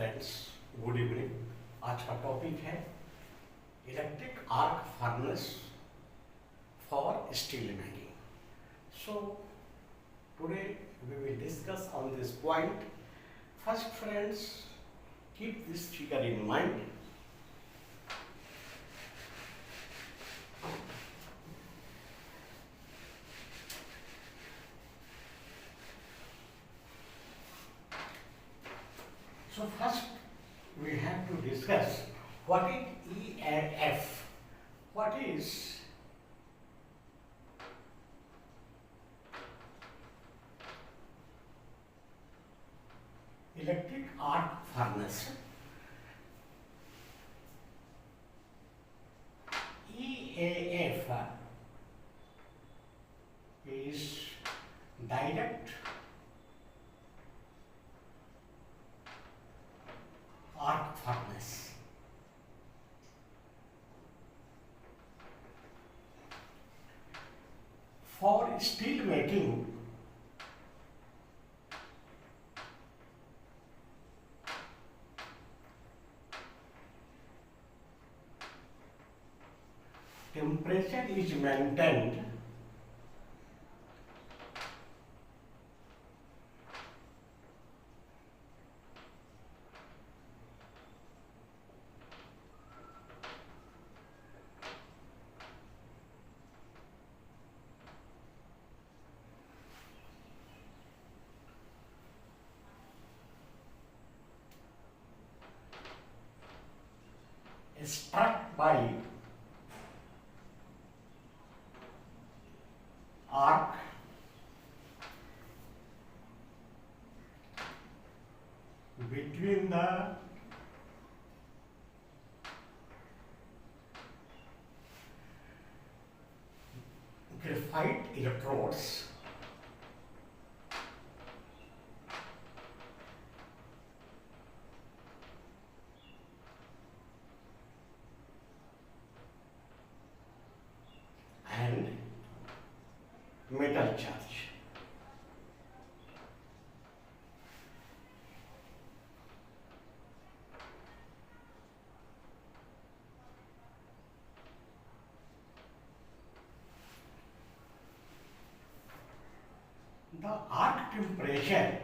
Friends, good evening. आज का topic है electric arc furnace for steel making. So today we will discuss on this point. First, friends, keep this figure in mind. So first we have to discuss what is E and F. What is electric arc furnace? EAF is direct arc furnace. For steel making, temperature is maintained struck by arc between the graphite electrodes and metal charge. The arc temperature